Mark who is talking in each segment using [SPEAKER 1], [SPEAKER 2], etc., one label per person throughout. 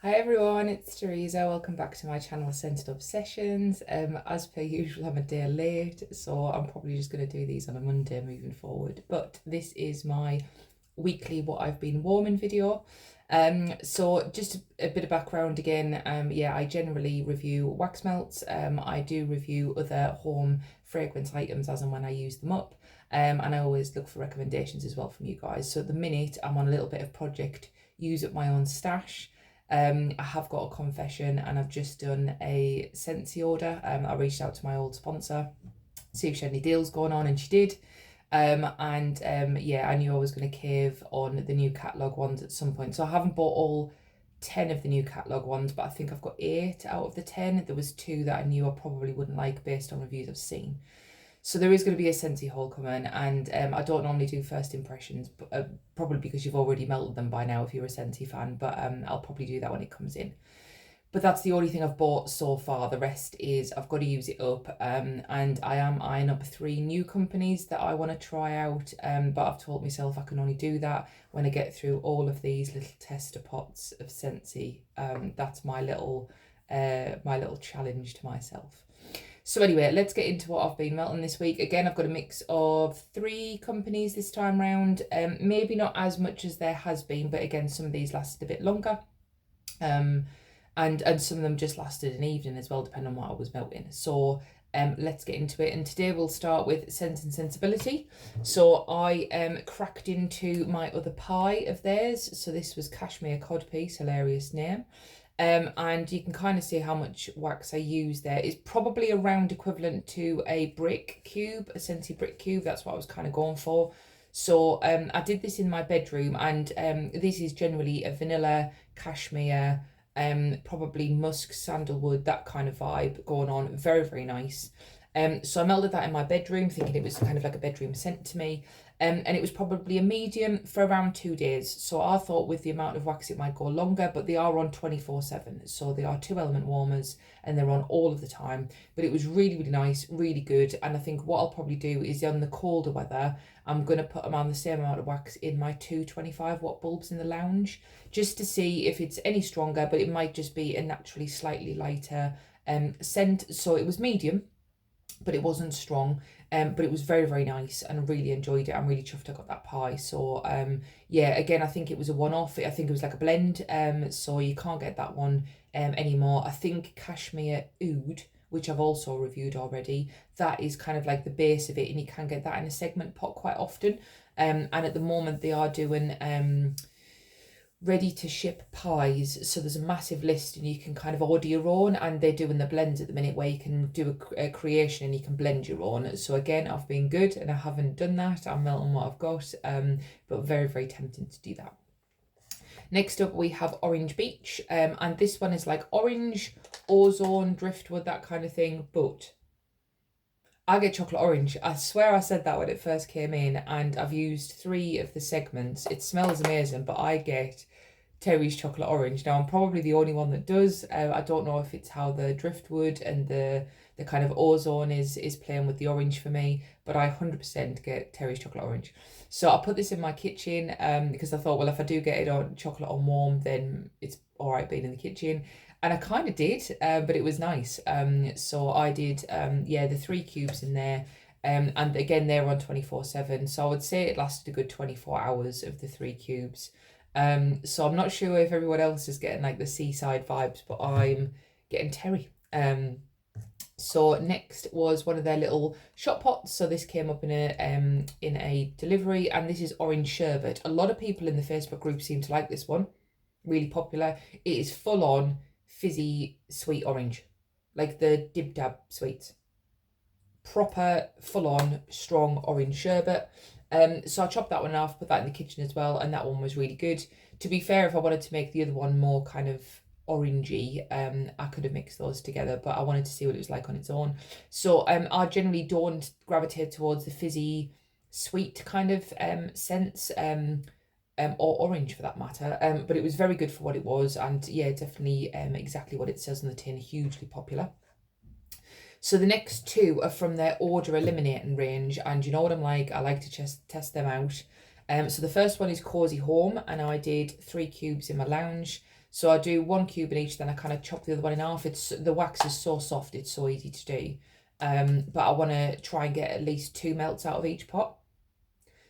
[SPEAKER 1] Hi everyone, it's Teresa. Welcome back to my channel, Scented Obsessions. As per usual, I'm a day late, so I'm probably just going to do these on a Monday moving forward. But this is my weekly what I've been warming video. So just a bit of background again. Yeah, I generally review wax melts. I do review other home fragrance items as and when I use them up. And I always look for recommendations as well from you guys. So at the minute, I'm on a little bit of project use up my own stash. I have got a confession and I've just done a Scentsy order. I reached out to my old sponsor, see if she had any deals going on, and she did. Yeah, I knew I was going to cave on the new catalogue ones at some point. So I haven't bought all 10 of the new catalogue ones, but I think I've got 8 out of the 10. There was 2 that I knew I probably wouldn't like based on reviews I've seen. So there is going to be a Scentsy haul coming, and I don't normally do first impressions, but, probably because you've already melted them by now if you're a Scentsy fan, but I'll probably do that when it comes in. But that's the only thing I've bought so far. The rest is I've got to use it up, and I am eyeing up 3 new companies that I want to try out, but I've told myself I can only do that when I get through all of these little tester pots of Scentsy. That's my little challenge to myself. So anyway, let's get into what I've been melting this week. Again, I've got a mix of 3 companies this time round. Maybe not as much as there has been, but again, some of these lasted a bit longer. And some of them just lasted an evening as well, depending on what I was melting. So let's get into it. And today we'll start with Scent and Sensibility. So I cracked into my other pie of theirs. So this was Cashmere Codpiece, hilarious name. And you can kind of see how much wax I use there. It's probably around equivalent to a brick cube, a Scentsy brick cube. That's what I was kind of going for. So I did this in my bedroom, and this is generally a vanilla, cashmere, probably musk, sandalwood, that kind of vibe going on. Very, very nice. So I melted that in my bedroom, thinking it was kind of like a bedroom scent to me. And it was probably a medium for around 2 days. So I thought with the amount of wax it might go longer, but they are on 24/7. So they are 2 element warmers and they're on all of the time. But it was really, really nice, really good. And I think what I'll probably do is on the colder weather, I'm going to put them on the same amount of wax in my 2 25-watt bulbs in the lounge, just to see if it's any stronger, but it might just be a naturally slightly lighter scent. So it was medium, but it wasn't strong. But it was very, very nice and I really enjoyed it. I'm really chuffed I got that pie. So yeah, again, I think it was a one-off. I think it was like a blend. So you can't get that one anymore. I think Cashmere Oud, which I've also reviewed already, that is kind of like the base of it, and you can get that in a segment pot quite often. And at the moment they are doing ready to ship pies, so there's a massive list and you can kind of order your own, and they're doing the blends at the minute where you can do a creation and you can blend your own. So again, I've been good and I haven't done that. I'm melting what I've got, but very, very tempting to do that. Next up we have Orange Beach, and this one is like orange, ozone, driftwood, that kind of thing, but I get chocolate orange. I swear I said that when it first came in, and I've used 3 of the segments. It smells amazing, but I get Terry's chocolate orange. Now, I'm probably the only one that does. I don't know if it's how the driftwood and the kind of ozone is playing with the orange for me, but I 100% get Terry's chocolate orange. So I put this in my kitchen because I thought, well, if I do get it on chocolate on warm, then it's all right being in the kitchen. And I kind of did, but it was nice. So I did, yeah, the 3 cubes in there. And again, they're on 24/7. So I would say it lasted a good 24 hours of the 3 cubes. So I'm not sure if everyone else is getting like the seaside vibes, but I'm getting Terry. So next was one of their little shot pots. So this came up in a delivery, and this is orange sherbet. A lot of people in the Facebook group seem to like this one. Really popular. It is full on fizzy sweet orange, like the Dib Dab sweets. Proper full on strong orange sherbet. So I chopped that one off, put that in the kitchen as well, and that one was really good. To be fair, if I wanted to make the other one more kind of orangey, I could have mixed those together, but I wanted to see what it was like on its own. So I generally don't gravitate towards the fizzy sweet kind of scents, or orange for that matter, but it was very good for what it was, and yeah, definitely exactly what it says on the tin, hugely popular. So the next 2 are from their Order Eliminating range, and you know what I'm like, I like to just test them out. So the first one is Cozy Home, and I did 3 cubes in my lounge. So I do 1 cube in each, then I kind of chop the other one in half. The wax is so soft, it's so easy to do. But I want to try and get at least 2 melts out of each pot.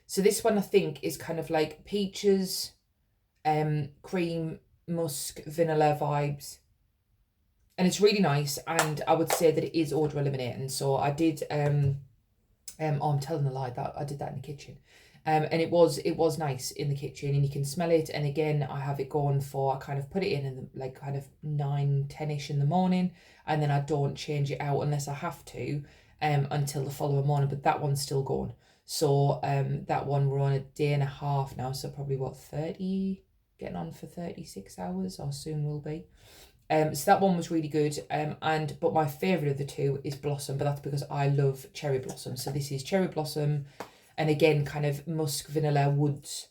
[SPEAKER 1] So this one I think is kind of like peaches, cream, musk, vanilla vibes. And it's really nice, and I would say that it is odor eliminating. So I did, oh, I'm telling a lie, that I did that in the kitchen. And it was nice in the kitchen, and you can smell it. And again, I have it going for, I kind of put it in the, like kind of 9-10ish in the morning, and then I don't change it out unless I have to until the following morning. But that one's still going. So that one, we're on a day and a half now, so probably what, 30, getting on for 36 hours, or soon will be. So that one was really good. But my favourite of the two is Blossom, but that's because I love Cherry Blossom. So this is Cherry Blossom, and again, kind of musk, vanilla, woods.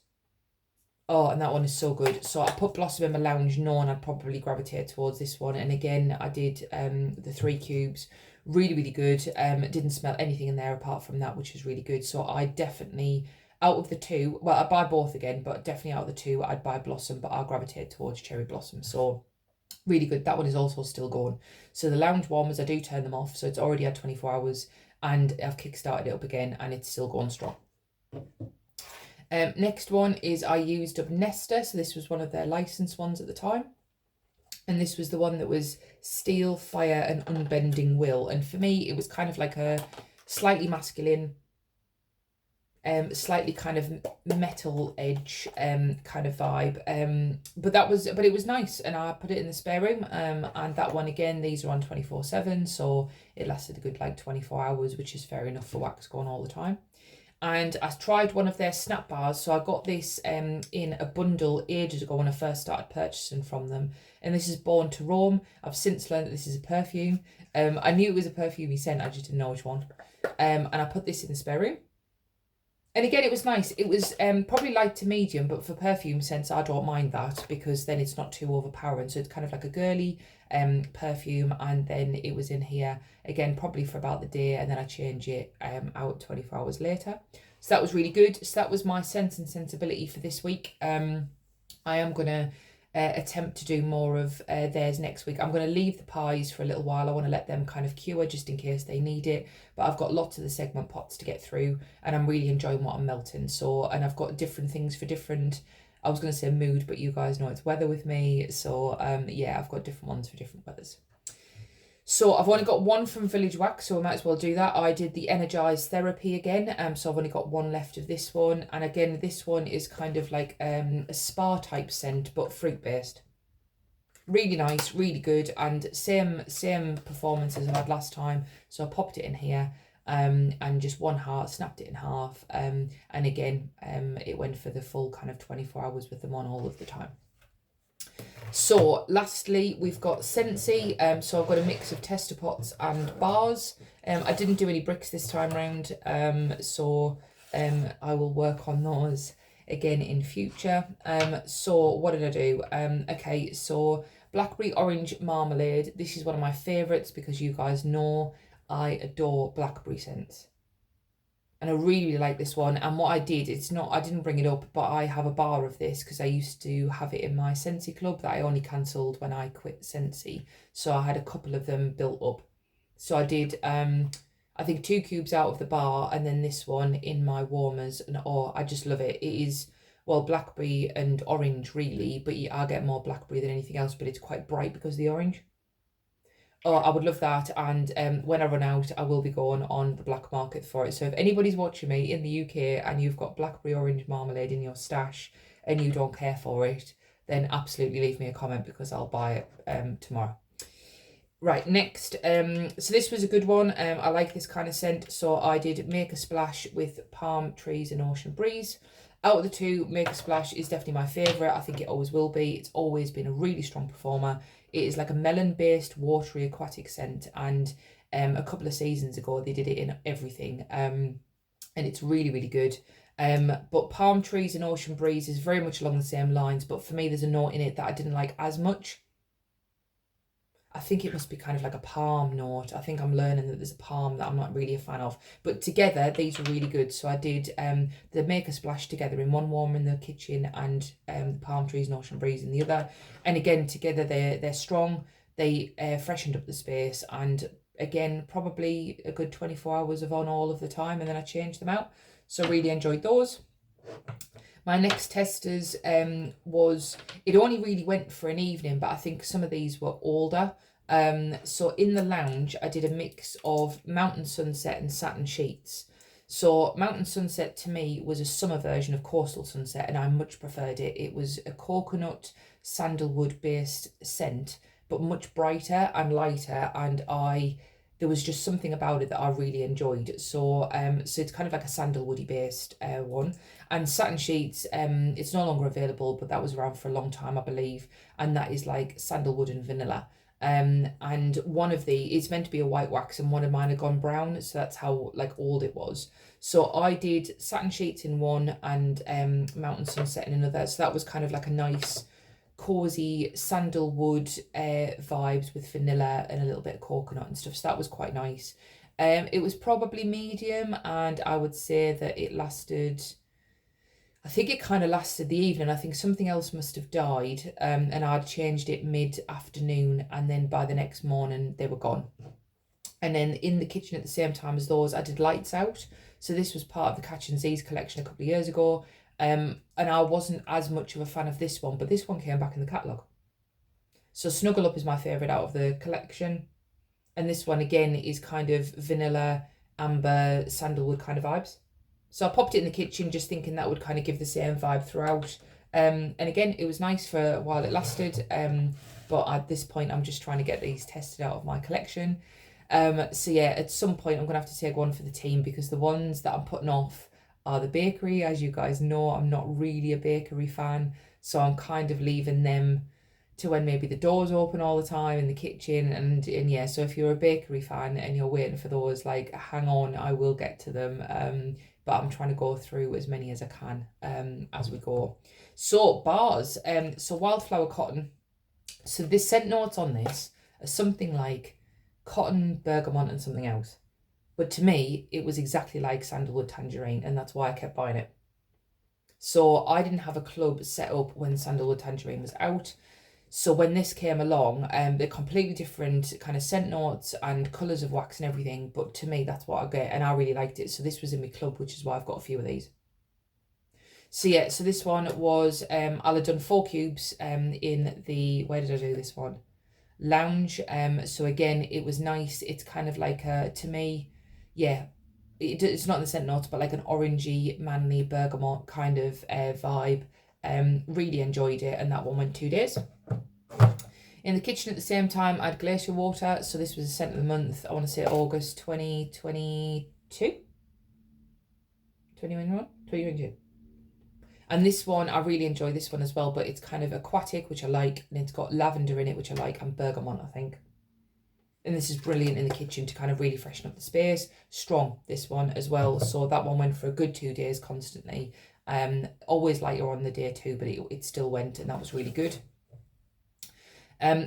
[SPEAKER 1] Oh, and that one is so good. So I put Blossom in my lounge knowing I'd probably gravitate towards this one. And again, I did the 3 cubes. Really, really good. Didn't smell anything in there apart from that, which was really good. So I definitely, out of the two, well, I'd buy both again, but definitely out of the two, I'd buy Blossom, but I'll gravitate towards Cherry Blossom. So really good. That one is also still going. So the lounge warmers, I do turn them off. So it's already had 24 hours, and I've kickstarted it up again, and it's still going strong. Next one is I used up Nesta. So this was one of their licensed ones at the time. And this was the one that was Steel, Fire and Unbending Will. And for me, it was kind of like a slightly masculine, slightly kind of metal edge kind of vibe. But it was nice, and I put it in the spare room. And that one again, these are on 24/7, so it lasted a good like 24 hours, which is fair enough for wax going all the time. And I tried one of their snap bars. So I got this in a bundle ages ago when I first started purchasing from them. And this is Born to Roam. I've since learned that this is a perfume. I knew it was a perfumey scent, I just didn't know which one. And I put this in the spare room. And again, it was nice. It was probably light to medium, but for perfume scents, I don't mind that, because then it's not too overpowering. So it's kind of like a girly perfume. And then it was in here, again, probably for about the day, and then I change it out 24 hours later. So that was really good. So that was my Sense and Sensibility for this week. I am going to attempt to do more of theirs next week. I'm going to leave the pies for a little while. I want to let them kind of cure just in case they need it. But I've got lots of the segment pots to get through, and I'm really enjoying what I'm melting. So, and I've got different things for different, I was going to say mood, but you guys know it's weather with me. So yeah, I've got different ones for different weathers. So I've only got one from Village Wax, so I might as well do that. I did the Energize Therapy again, so I've only got one left of this one. And again, this one is kind of like a spa type scent, but fruit based. Really nice, really good, and same performance as I had last time. So I popped it in here, and just one heart, snapped it in half, and again, it went for the full kind of 24 hours with them on all of the time. So lastly, we've got Scentsy. So I've got a mix of tester pots and bars. I didn't do any bricks this time round, so I will work on those again in future. So what did I do? Okay, so blackberry orange marmalade. This is one of my favourites because you guys know I adore blackberry scents. And I really like this one. And what I did, I didn't bring it up, but I have a bar of this because I used to have it in my Scentsy club that I only cancelled when I quit Scentsy. So I had a couple of them built up. So I did, I think 2 cubes out of the bar, and then this one in my warmers. And oh, I just love it. It is, well, blackberry and orange really, but I get more blackberry than anything else, but it's quite bright because of the orange. Oh, I would love that. And when I run out, I will be going on the black market for it. So if anybody's watching me in the UK and you've got blackberry orange marmalade in your stash and you don't care for it, then absolutely leave me a comment because I'll buy it tomorrow. Right, next. So this was a good one. I like this kind of scent. So I did Make a Splash with Palm Trees and Ocean Breeze. Out of the two, Make a Splash is definitely my favourite. I think it always will be. It's always been a really strong performer. It is like a melon-based, watery, aquatic scent. And a couple of seasons ago, they did it in everything. And it's really, really good. But Palm Trees and Ocean Breeze is very much along the same lines. But for me, there's a note in it that I didn't like as much. I think it must be kind of like a palm note. I think I'm learning that there's a palm that I'm not really a fan of. But together, these were really good. So I did the Make a Splash together in one warmer in the kitchen, and the Palm Trees and Ocean Breeze in the other. And again, together they're strong. They freshened up the space, and again, probably a good 24 hours of on all of the time, and then I changed them out. So really enjoyed those. My next testers was, it only really went for an evening, but I think some of these were older. So in the lounge, I did a mix of Mountain Sunset and Satin Sheets. So Mountain Sunset to me was a summer version of Coastal Sunset, and I much preferred it. It was a coconut sandalwood based scent, but much brighter and lighter, and there was just something about it that I really enjoyed. So so it's kind of like a sandalwoody based one. And Satin Sheets, it's no longer available, but that was around for a long time, I believe, and that is like sandalwood and vanilla. And one of it's meant to be a white wax, and one of mine had gone brown, so that's how like old it was. So I did Satin Sheets in one and Mountain Sunset in another. So that was kind of like a nice cozy sandalwood vibes with vanilla and a little bit of coconut and stuff. So that was quite nice. It was probably medium, and I would say that it lasted, I think it kind of lasted the evening. I think something else must have died, and I'd changed it mid-afternoon, and then by the next morning they were gone. And then in the kitchen at the same time as those, I did Lights Out. So this was part of the Catch and Z's collection a couple of years ago. And I wasn't as much of a fan of this one, but this one came back in the catalogue. So Snuggle Up is my favourite out of the collection. And this one, again, is kind of vanilla, amber, sandalwood kind of vibes. So I popped it in the kitchen just thinking that would kind of give the same vibe throughout. And again, it was nice for a while it lasted. But at this point, I'm just trying to get these tested out of my collection. So yeah, at some point, I'm going to have to take one for the team, because the ones that I'm putting off are the bakery. As you guys know, I'm not really a bakery fan, so I'm kind of leaving them to when maybe the doors open all the time in the kitchen. And yeah, so if you're a bakery fan and you're waiting for those, like, hang on, I will get to them. But I'm trying to go through as many as I can as we go. So bars, so Wildflower Cotton. So the scent notes on this are something like cotton, bergamot, and something else. But to me, it was exactly like Sandalwood Tangerine, and that's why I kept buying it. So I didn't have a club set up when Sandalwood Tangerine was out. So when this came along, they're completely different kind of scent notes and colours of wax and everything. But to me, that's what I get, and I really liked it. So this was in my club, which is why I've got a few of these. So yeah, so this one was, I'll have done 4 cubes in the, where did I do this one? Lounge. So again, it was nice. It's kind of like a, to me, yeah, it's not the scent notes, but like an orangey, manly, bergamot kind of vibe. Really enjoyed it, and that one went 2 days. In the kitchen at the same time, I had Glacier Water. So this was a scent of the month. I want to say August 2022? 2021? 2022. And this one, I really enjoy this one as well, but it's kind of aquatic, which I like, and it's got lavender in it, which I like, and bergamot, I think. And this is brilliant in the kitchen to kind of really freshen up the space. Strong, this one as well. So that one went for a good 2 days constantly. Always lighter on the day too, but it still went, and that was really good.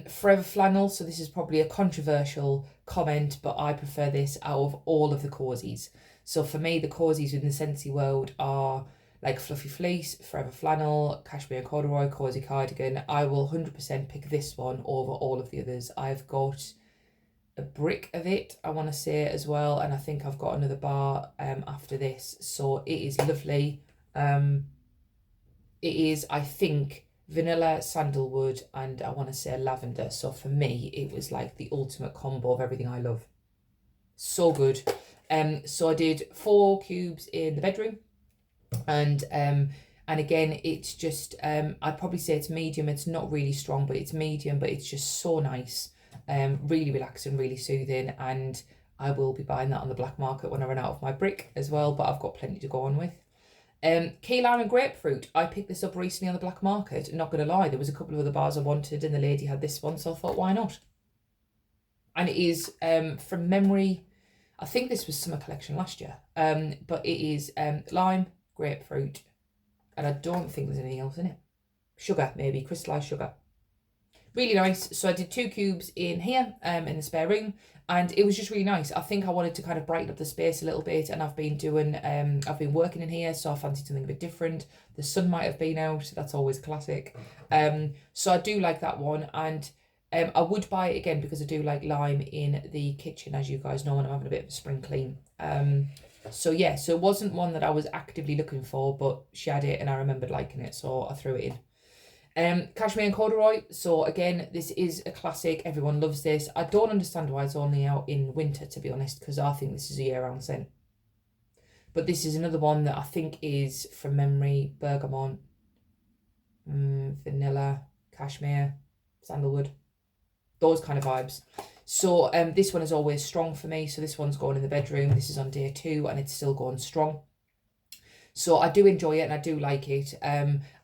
[SPEAKER 1] Forever Flannel. So this is probably a controversial comment, but I prefer this out of all of the cozies. So for me, the cozies in the Scentsy world are like Fluffy Fleece, Forever Flannel, Cashmere Corduroy, Cozy Cardigan. I will 100% pick this one over all of the others. I've got a brick of it, I want to say, as well, and I think I've got another bar after this. So it is lovely. It is, I think, vanilla, sandalwood, and I want to say lavender. So for me, it was like the ultimate combo of everything I love. So good. So I did 4 cubes in the bedroom, and again, it's just, I'd probably say it's medium. It's not really strong, but it's medium, but it's just so nice. Really relaxing, really soothing, and I will be buying that on the black market when I run out of my brick as well, but I've got plenty to go on with. Key lime and grapefruit. I picked this up recently on the black market. Not going to lie, there was a couple of other bars I wanted, and the lady had this one, so I thought, why not? And it is, from memory, I think this was summer collection last year, but it is lime, grapefruit, and I don't think there's anything else in it. Sugar, maybe, crystallised sugar. really nice. So I did 2 cubes in here, in the spare room, and it was just really nice. I think I wanted to kind of brighten up the space a little bit, and I've been working in here, so I fancied something a bit different. The sun might have been out, that's always classic. So I do like that one, and I would buy it again because I do like lime in the kitchen, as you guys know, when I'm having a bit of a spring clean. So yeah, so it wasn't one that I was actively looking for, but she had it and I remembered liking it, so I threw it in. Cashmere and corduroy. So again, this is a classic. Everyone loves this. I don't understand why it's only out in winter, to be honest, because I think this is a year-round scent. But this is another one that I think is, from memory, bergamot, vanilla, cashmere, sandalwood, those kind of vibes. So this one is always strong for me. So this one's going in the bedroom. This is on day 2 and it's still going strong. So I do enjoy it and I do like it.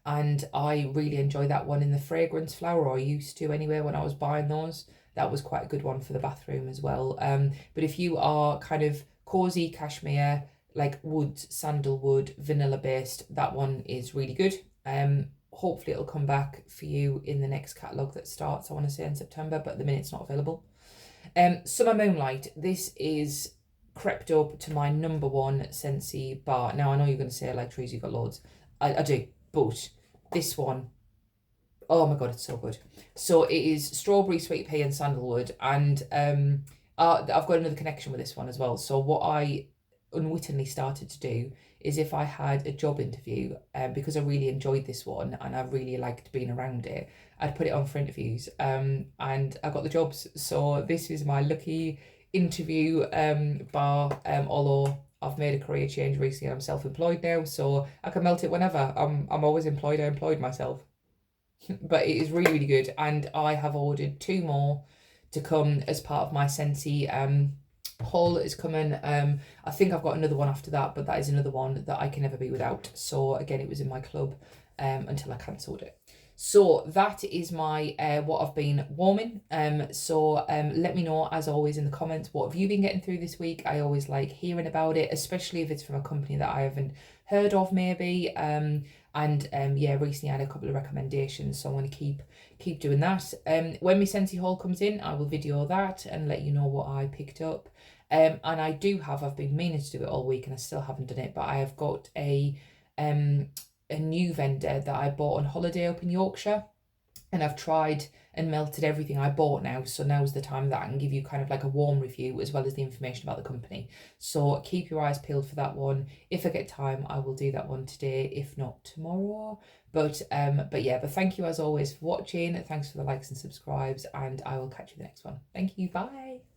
[SPEAKER 1] And I really enjoy that one in the fragrance flower, or I used to anyway when I was buying those. That was quite a good one for the bathroom as well. But if you are kind of cozy cashmere, like wood, sandalwood, vanilla based, that one is really good. Hopefully it'll come back for you in the next catalogue that starts, I want to say in September, but at the minute it's not available. Summer Moonlight. This is crept up to my number 1 Scentsy bar. Now, I know you're going to say, like, Trees, you've got loads. I do, but this one, oh my God, it's so good. So it is strawberry, sweet pea and sandalwood. And I've got another connection with this one as well. So what I unwittingly started to do is, if I had a job interview, because I really enjoyed this one and I really liked being around it, I'd put it on for interviews, and I got the jobs. So this is my lucky interview bar, although I've made a career change recently and I'm self-employed now, so I can melt it whenever. I'm always employed. I employed myself. But it is really, really good, and I have ordered 2 more to come as part of my Scentsy haul that is coming. I think I've got another one after that, but that is another one that I can never be without. So again, it was in my club until I cancelled it. So that is my what I've been warming. So let me know, as always, in the comments, what have you been getting through this week. I always like hearing about it, especially if it's from a company that I haven't heard of, maybe. Yeah, recently I had a couple of recommendations, so I'm going to keep doing that. When my Scentsy haul comes in, I will video that and let you know what I picked up. And I've been meaning to do it all week and I still haven't done it, but I have got a new vendor that I bought on holiday up in Yorkshire, and I've tried and melted everything I bought now. So now's the time that I can give you kind of like a warm review as well as the information about the company. So keep your eyes peeled for that one. If I get time, I will do that one today, if not tomorrow. But thank you as always for watching. Thanks for the likes and subscribes, and I will catch you in the next one. Thank you. Bye.